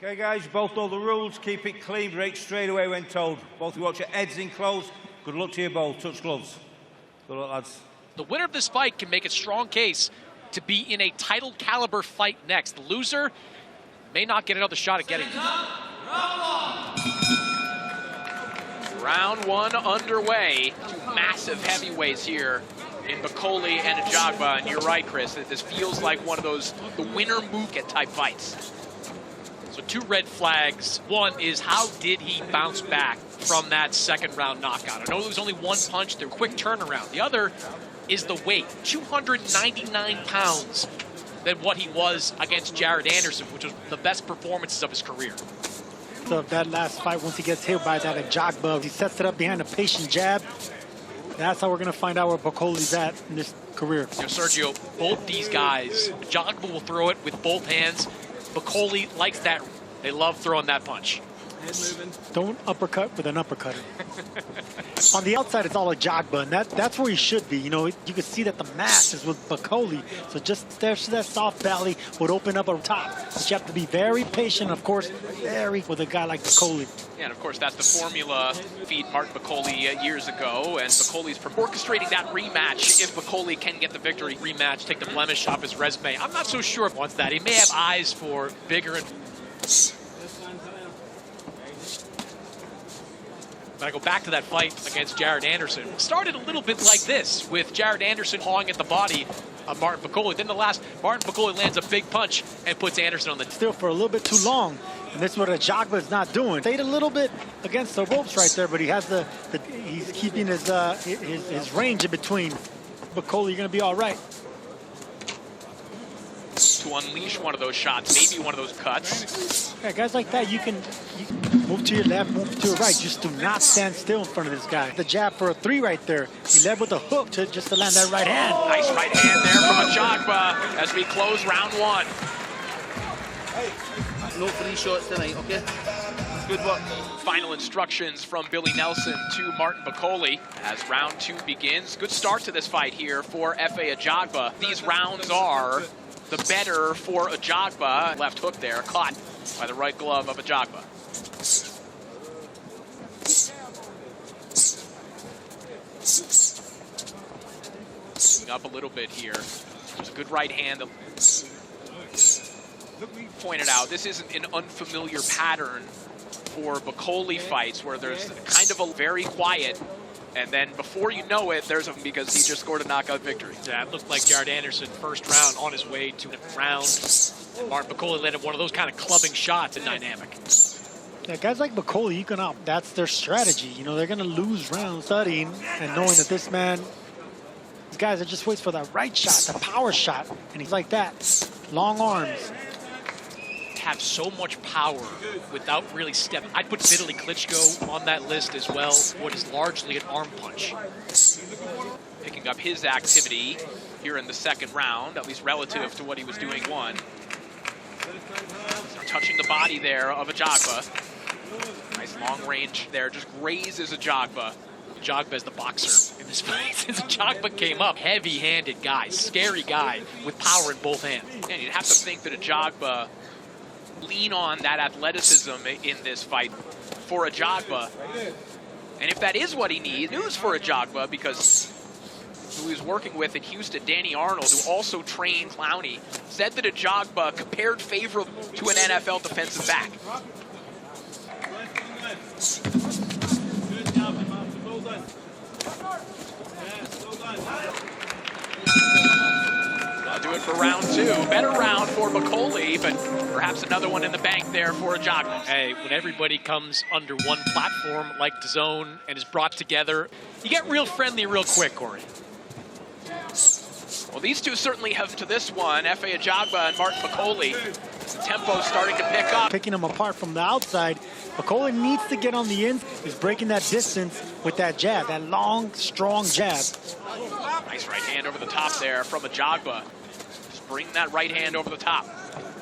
Okay, guys, you both know the rules. Keep it clean, break straight away when told. Both of you watch your heads in close. Good luck to you both. Touch gloves. Good luck, lads. The winner of this fight can make a strong case to be in a title caliber fight next. The loser may not get another shot at getting it. Round one underway. Two massive heavyweights here in Bakole and Ajagba. And you're right, Chris, that this feels like one of those, the winner mook at type fights. So two red flags. One is, how did he bounce back from that second round knockout? I know it was only one punch, the quick turnaround. The other is the weight, 299 pounds than what he was against Jared Anderson, which was the best performances of his career. So that last fight, once he gets hit by that Ajagba, he sets it up behind a patient jab. That's how we're going to find out where Bakole's at in this career. You know, Sergio, both these guys, Ajagba will throw it with both hands. Bakole likes that. They love throwing that punch. Head moving. Don't uppercut with an uppercutter. On the outside, it's all Ajagba, and that's where he should be. You know, you can see that the mass is with Bakole, so just there's that soft belly would open up a top. But you have to be very patient, of course, very with a guy like Bakole. Yeah, and of course, that's the formula feed Martin Bakole years ago, and Bakole's orchestrating that rematch if Bakole can get the victory. Rematch, take the blemish off his resume. I'm not so sure if he wants that. He may have eyes for bigger and... But I go back to that fight against Jared Anderson. It started a little bit like this, with Jared Anderson pawing at the body of Martin Bakole. Then the last, Martin Bakole lands a big punch and puts Anderson on the... Still for a little bit too long, and this is what Ajagba is not doing. Stayed a little bit against the ropes right there, but he has he's keeping his range in between. Bakole, you're going to be all right. To unleash one of those shots, maybe one of those cuts. Yeah, guys like that, you can move to your left, move to your right. Just do not stand still in front of this guy. The jab for a 3 right there. He led with a hook just to land that right hand. Nice right hand there from Ajagba as we close round one. No 3 shots tonight, okay? Good work. Final instructions from Billy Nelson to Martin Bakole as round 2 begins. Good start to this fight here for Efe Ajagba. These rounds are the better for Ajagba. Left hook there, caught by the right glove of Ajagba. Up a little bit here. There's a good right hand. Pointed out, this isn't an unfamiliar pattern for Bakole fights where there's kind of a very quiet, and then before you know it, there's a, because he just scored a knockout victory. Yeah, it looked like Jared Anderson first round on his way to the round. And Martin Bakole landed one of those kind of clubbing shots in dynamic. Yeah, guys like Bakole, you can that's their strategy. You know, they're going to lose rounds studying and knowing that this man, these guys are just waits for that right shot, the power shot, and he's like that. Long arms. Have so much power without really stepping. I'd put Vitaly Klitschko on that list as well, what is largely an arm punch. Picking up his activity here in the second round, at least relative to what he was doing one. Touching the body there of Ajagba. Nice long range there, just grazes Ajagba. Ajagba is the boxer in this fight. Since Ajagba came up, heavy-handed guy, scary guy with power in both hands. And you'd have to think that Ajagba lean on that athleticism in this fight for Ajagba. And if that is what he needs, news for Ajagba, because who he's working with in Houston, Danny Arnold, who also trained Clowney, said that Ajagba compared favorably to an NFL defensive back. Do it for round 2. Better round for Bakole, but perhaps another one in the bank there for Ajagba. Hey, when everybody comes under one platform like DAZN and is brought together, you get real friendly real quick, Corey. Well, these two certainly have to this one, Efe Ajagba and Martin Bakole. The tempo's starting to pick up. Picking them apart from the outside. Bakole needs to get on the ends. He's breaking that distance with that jab, that long, strong jab. Nice right hand over the top there from Ajagba. Just bring that right hand over the top.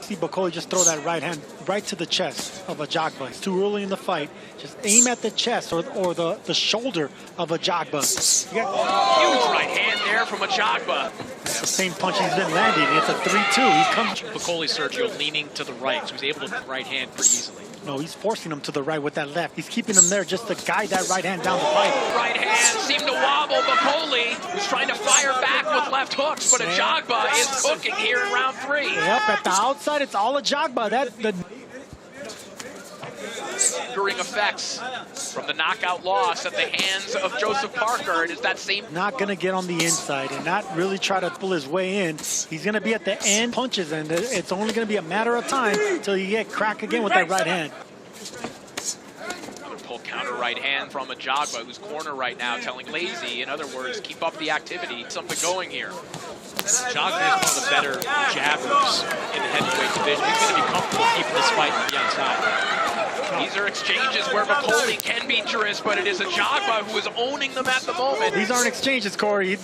See Bakole just throw that right hand right to the chest of Ajagba. It's too early in the fight. Just aim at the chest or the shoulder of Ajagba. Huge right hand there from Ajagba. That's the same punch he's been landing. It's a 3-2. He comes. Bakole, Sergio, leaning to the right, so he's able to right hand pretty easily. No, he's forcing him to the right with that left. He's keeping him there just to guide that right hand down the pipe. Right hand seemed to wobble. Bakole was trying to fire back with left hooks, but Ajagba is cooking here in round 3. Yep, at the outside, it's all Ajagba. Lingering effects from the knockout loss at the hands of Joseph Parker. It is that same. Not going to get on the inside and not really try to pull his way in. He's going to be at the end punches, and it's only going to be a matter of time until you get cracked again with that right hand. Another pull counter right hand from Ajagba, who's corner right now, telling Lazy, in other words, keep up the activity. Something going here. Ajagba is one of the better jabbers in the heavyweight division. He's going to be comfortable keeping this fight on the outside. These are exchanges where Bakole can be dangerous, but it is Ajagba who is owning them at the moment. These aren't exchanges, Corey.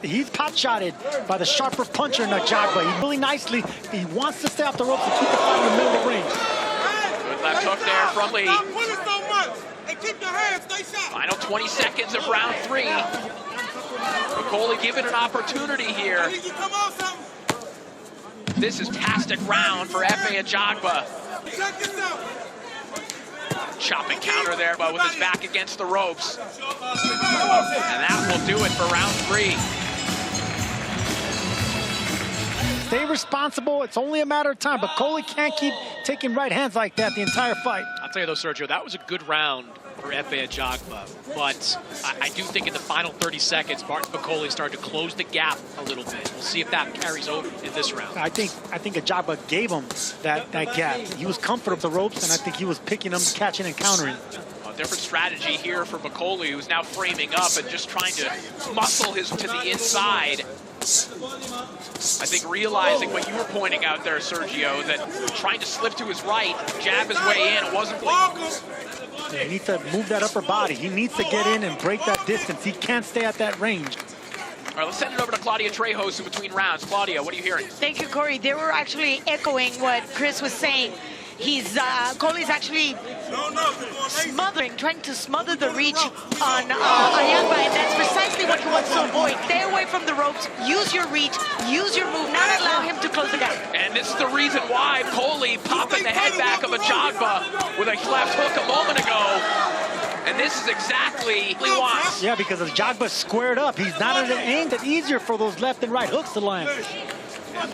He's pot-shotted by the sharper puncher in Ajagba. He really nicely, he wants to stay off the ropes and keep the fight in the middle of the ring. Good left hook there from Lee. Final 20 seconds of round 3. Bakole given an opportunity here. This is fantastic round for Efe Ajagba. Chopping counter there, but with his back against the ropes. And that will do it for round 3. Stay responsible. It's only a matter of time. Bakole can't keep taking right hands like that the entire fight. I'll tell you though, Sergio, that was a good round for Efe Ajagba. But I do think in the final 30 seconds, Martin Bakole started to close the gap a little bit. We'll see if that carries over in this round. I think Ajagba gave him that gap. He was comfortable with the ropes, and I think he was picking them, catching and countering. A different strategy here for Bakole, who's now framing up and just trying to muscle his to the inside. I think realizing what you were pointing out there, Sergio, that trying to slip to his right, jab his way in, it wasn't. He needs to move that upper body. He needs to get in and break that distance. He can't stay at that range. All right, let's send it over to Claudia Trejos in between rounds. Claudia, what are you hearing? Thank you, Corey. They were actually echoing what Chris was saying. Cole's actually trying to smother the reach on Ajagba, and that's precisely what he wants to avoid. Stay away from the ropes, use your reach, use your move, not allow him to close the gap. And this is the reason why Cole popping the head back of Ajagba with a left hook a moment ago. And this is exactly what he wants. Yeah, because Ajagba squared up. He's not at an angle that's easier for those left and right hooks to land.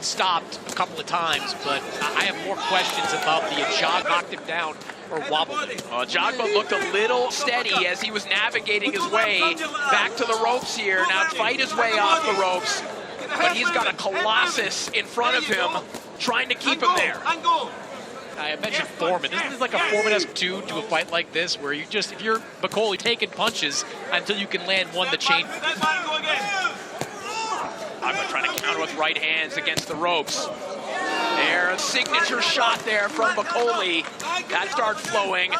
Stopped a couple of times, but I have more questions about the Ajagba knocked him down or wobbled him. Ajagba looked a little steady as he was navigating his way back to the ropes here. Now fight his way off the ropes, but he's got a Colossus in front of him trying to keep him there. I mentioned Foreman. This is like a Foreman-esque tune to a fight like this, where you just, if you're Bakole, taking punches until you can land one that changes. I'm trying to counter with right hands against the ropes. There, a signature shot there from Bakole. That starts flowing.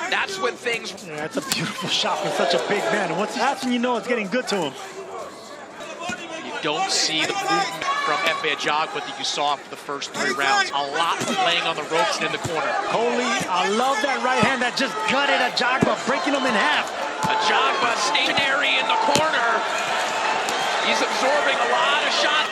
That's when things... Yeah, that's a beautiful shot for such a big man. And that's when you know it's getting good to him. You don't see the movement from Efe Ajagba that you saw for the first 3 rounds. A lot of laying on the ropes and in the corner. Bakole, I love that right hand that just gutted Ajagba, breaking him in half. Ajagba stationary in the corner. He's absorbing a lot of shots,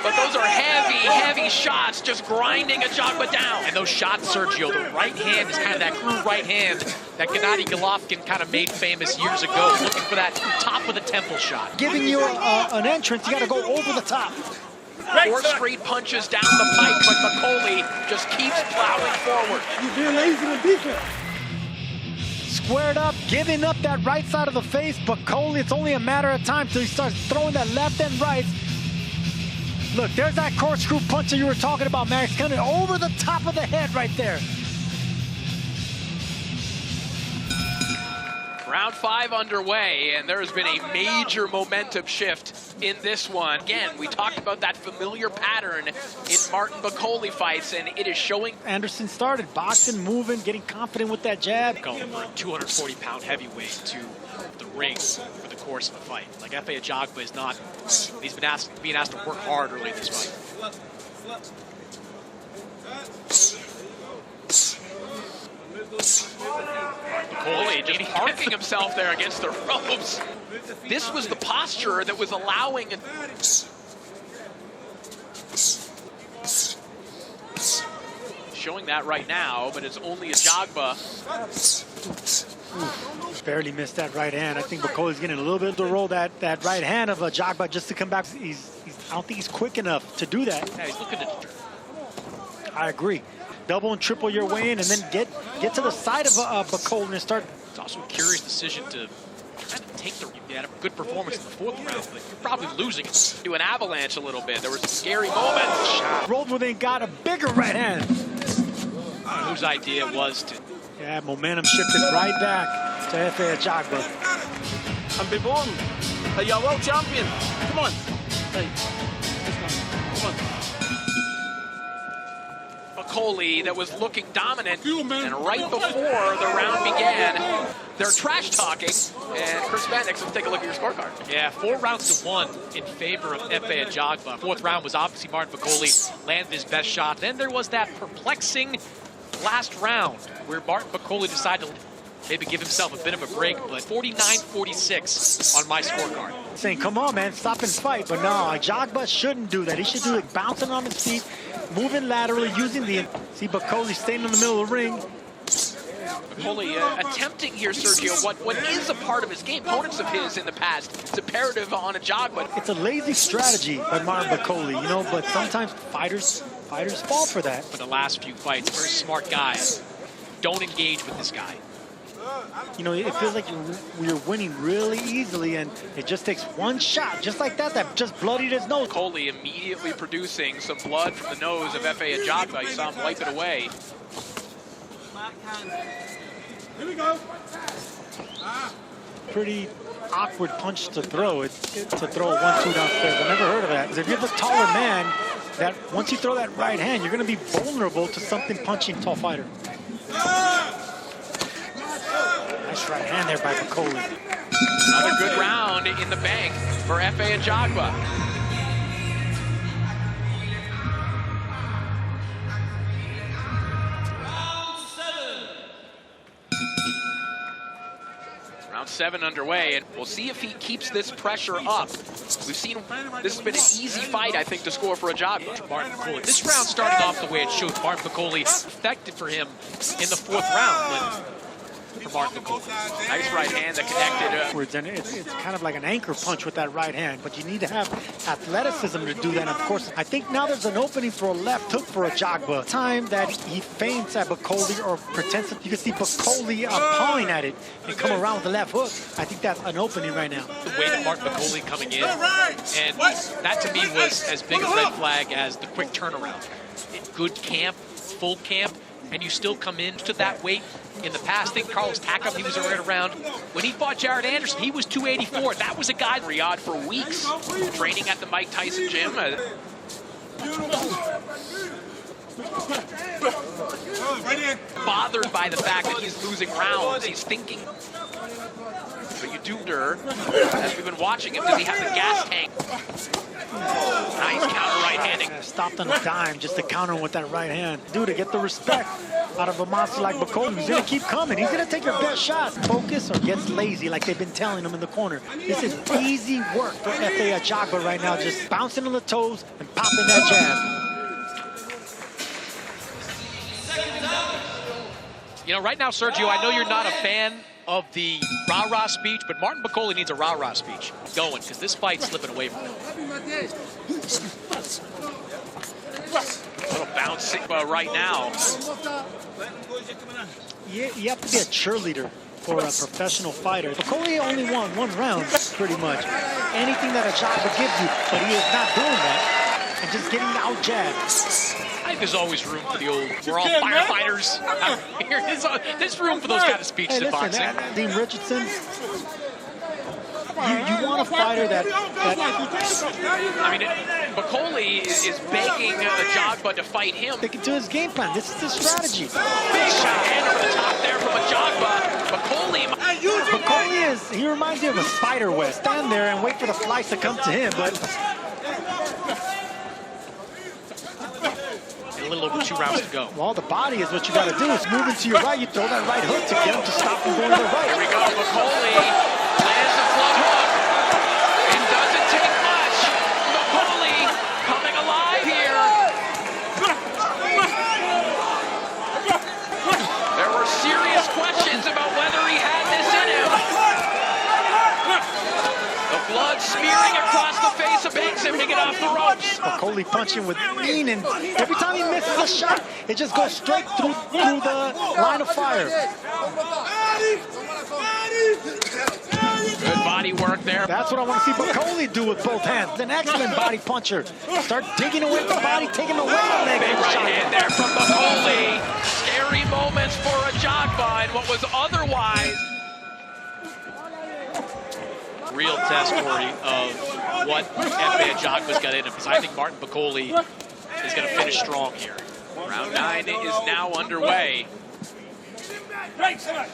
but those are heavy, heavy shots, just grinding Ajagba down. And those shots, Sergio, the right hand is kind of that true right hand that Gennady Golovkin kind of made famous years ago, looking for that top of the temple shot. Giving you an entrance, you got to go over the top. 4 straight punches down the pipe, but Bakole just keeps plowing forward. You're being lazy in defense. Squared up, giving up that right side of the face. Bakole, it's only a matter of time till he starts throwing that left and right. Look, there's that corkscrew punch that you were talking about, Max, coming over the top of the head right there. Round 5 underway, and there has been a major momentum shift in this one. Again, we talked about that familiar pattern in Martin Bakole fights, and it is showing. Anderson started boxing, moving, getting confident with that jab. Going for a 240-pound heavyweight to the ring for the course of a fight. Like Efe Ajagba is not, he's been being asked to work hard early in this fight. Bakole just parking himself there against the ropes. This was the posture that was allowing it. Showing that right now, but it's only Ajagba. Barely missed that right hand. I think Bakole's getting a little bit to roll that right hand of Ajagba just to come back. I don't think he's quick enough to do that. Yeah, he's looking to... I agree. Double and triple your way in, and then get to the side of Bakole and start. It's also a curious decision to kind of take the... You had a good performance in the fourth round, but you're probably losing it. Do an avalanche a little bit. There was a scary moment. Rolled within, got a bigger right hand. Whose idea it was to... Yeah, momentum shifted right back to Efe Ajagba. And be born. You're a world champion. Come on. Hey. Come on. Bakole that was looking dominant, and right before the round began, they're trash talking. And Chris Bendix, let's take a look at your scorecard. Yeah, 4 rounds to 1 in favor of Efe Ajagba. Fourth round was obviously Martin Bakole landed his best shot. Then there was that perplexing last round where Martin Bakole decided to maybe give himself a bit of a break, but 49-46 on my scorecard. Saying, come on, man, stop and fight. But no, Ajagba shouldn't do that. He should do it bouncing on his feet, moving laterally, using the... See Bakole staying in the middle of the ring. Bakole attempting here, Sergio, what is a part of his game. Opponents of his in the past, it's imperative on Ajagba. It's a lazy strategy by Martin Bakole, you know, but sometimes fighters fall for that. For the last few fights, very smart guy. Don't engage with this guy. You know, it feels like you're winning really easily, and it just takes one shot, just like that just bloodied his nose. Bakole immediately producing some blood from the nose of Efe Ajagba. You saw him wipe it away. Here we go. Pretty awkward punch to throw. To throw a 1-2 downstairs. I've never heard of that. Because if you're the taller man, that once you throw that right hand, you're going to be vulnerable to something punching a tall fighter. Nice right hand there by Bakole. Another good round in the bank for Efe Ajagba. Round 7 underway, and we'll see if he keeps this pressure up. We've seen this has been an easy fight, I think, to score for Ajagba. Martin Bakole. This round started off the way it should. Martin Bakole effective for him in the fourth round. But for Martin Bakole. Nice right hand that connected. And it's kind of like an anchor punch with that right hand, but you need to have athleticism to do that. And of course, I think now there's an opening for a left hook for Ajagba. Time that he feints at Bakole or pretends that you can see Bakole pawing at it and come around with the left hook. I think that's an opening right now. The way that Martin Bakole coming in, and that to me was as big a red flag as the quick turnaround. Good camp, full camp, and you still come in to that weight. In the past, I think Carlos Takam, he was right around. When he fought Jared Anderson, he was 284. That was a guy in Riyadh for weeks, training at the Mike Tyson gym. Bothered by the fact that he's losing rounds. He's thinking. But you do wonder, as we've been watching him, does he have the gas tank? Nice counter right-handing. Stopped on a dime just to counter him with that right hand. Dude, to get the respect out of a monster like Bakole, he's going to keep coming. He's going to take your best shot. Focus or gets lazy like they've been telling him in the corner. This is easy work for Efe Ajagba right now, just bouncing on the toes and popping that jab. You know, right now, Sergio, I know you're not a fan of the rah-rah speech, but Martin Bakole needs a rah-rah speech going, because this fight's slipping away from him. A little bouncing right now. You have to be a cheerleader for a professional fighter. Bakole only won 1 round, pretty much. Anything that Ajagba gives you, but he is not doing that. And just getting out jabbed. I think there's always room for the old, we're all firefighters out here. There's room for those kind of speeches in boxing. Dean Richardson, you want a fighter that I mean, Bakole is begging Ajagba to fight him. sticking to his game plan. This is his strategy. Big shot hand over the top there from Ajagba. Bakole he reminds you of a spider web. Stand there and wait for the flies to come to him, but a little over 2 rounds to go. Well, the body is what you got to do. Is moving to your right. You throw that right hook to get him to stop from going to the right. Here we go. Bakole lands a float hook. It doesn't take much. Bakole coming alive here. There were serious questions about whether he had this in him. The blood smearing across the face of begs him to get off the ropes. Bakole punching with meaning. Every time he misses a shot, it just goes straight through the line of fire. Good body work there. That's what I want to see Bakole do with both hands. An excellent body puncher. Start digging away the body, taking away the leg. Big right hand there from Bakole. Scary moments for Ajagba and what was otherwise Real test, Corey, of what Efe Ajagba's got in him. I think Martin Bakole is going to finish strong here. Round 9 is now underway.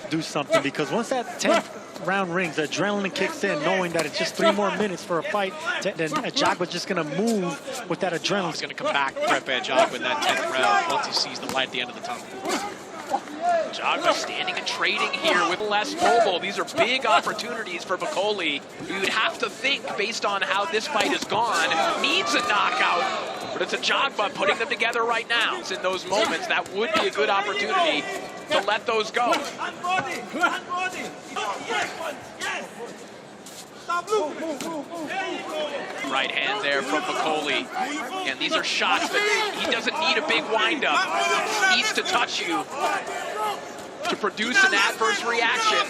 Do something, because once that 10th round rings, the adrenaline kicks in, knowing that it's just 3 more minutes for a fight. Then Ajagba's just going to move with that adrenaline. He's going to come back for Efe Ajagba in that 10th round once he sees the light at the end of the tunnel. Ajagba standing and trading here with less mobile. These are big opportunities for Bakole. You would have to think, based on how this fight has gone, needs a knockout. But it's Ajagba putting them together right now. It's in those moments that would be a good opportunity to let those go. Right hand there from Bakole. And these are shots that he doesn't need a big windup. He needs to touch you to produce an adverse reaction.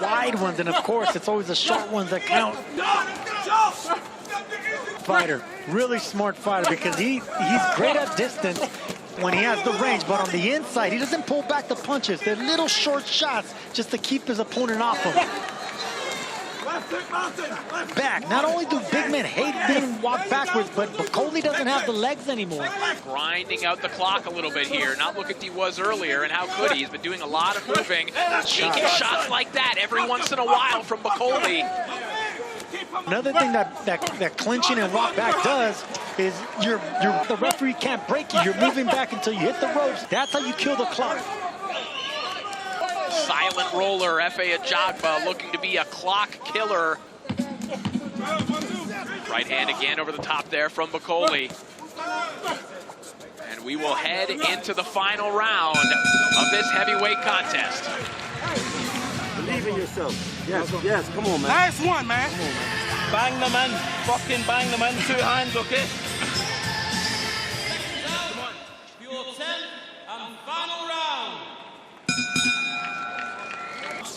Wide ones, and of course, it's always the short ones that count. Fighter, really smart fighter, because he's great at distance when he has the range, but on the inside, he doesn't pull back the punches. They're little short shots just to keep his opponent off him. Back. Not only do big men hate being walked backwards, but Bakole doesn't have the legs anymore. Grinding out the clock a little bit here. Not looking at he was earlier, and how could he? He's been doing a lot of moving, taking shots like that every once in a while from Bakole. Another thing that clinching and walk back does is the referee can't break you. You're moving back until you hit the ropes. That's how you kill the clock. Silent roller, Efe Ajagba looking to be a clock killer. Right hand again over the top there from Bakole. And we will head into the final round of this heavyweight contest. Believe in yourself. Yes, come on, man. Nice one, man. Come on, man. Bang them in. Fucking bang them in. 2 hands, okay? Come on. Your 10th and final round.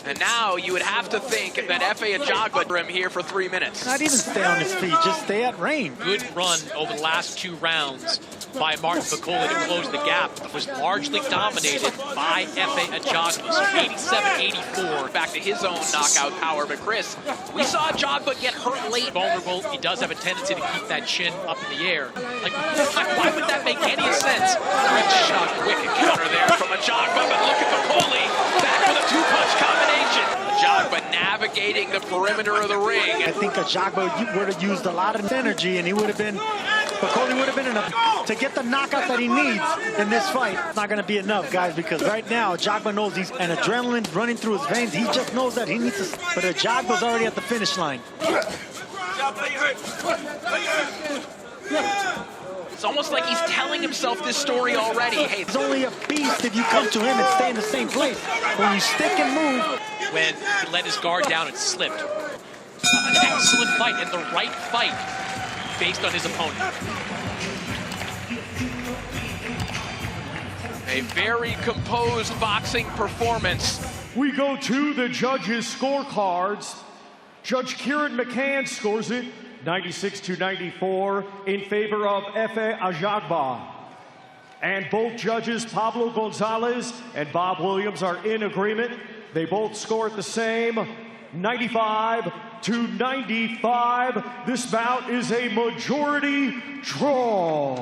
And now you would have to think that Efe Ajagba for him here for 3 minutes. Not even stay on his feet, just stay at range. Good run over the last 2 rounds by Martin Bakole to close the gap. It was largely dominated by Efe Ajagba. So 87-84, back to his own knockout power. But Chris, we saw Ajagba get hurt late. Vulnerable. He does have a tendency to keep that chin up in the air. Like, why would that make any sense? Great shot, wicked counter there from Ajagba. But look at Bakole, back with a 2-punch combination. Ajagba navigating the perimeter of the ring. I think Ajagba would have used a lot of energy, and Bakole would have been enough to get the knockout that he needs in this fight. It's not going to be enough, guys, because right now Ajagba knows he's an adrenaline running through his veins. He just knows that he needs to, but Ajagba's already at the finish line. It's almost like he's telling himself this story already. Hey, he's only a beast if you come to him and stay in the same place. When you stick and move. When he let his guard down and slipped. An excellent fight and the right fight based on his opponent. A very composed boxing performance. We go to the judges' scorecards. Judge Kieran McCann scores it 96-94 in favor of Efe Ajagba. And both judges, Pablo Gonzalez and Bob Williams, are in agreement. They both scored the same, 95-95. This bout is a majority draw.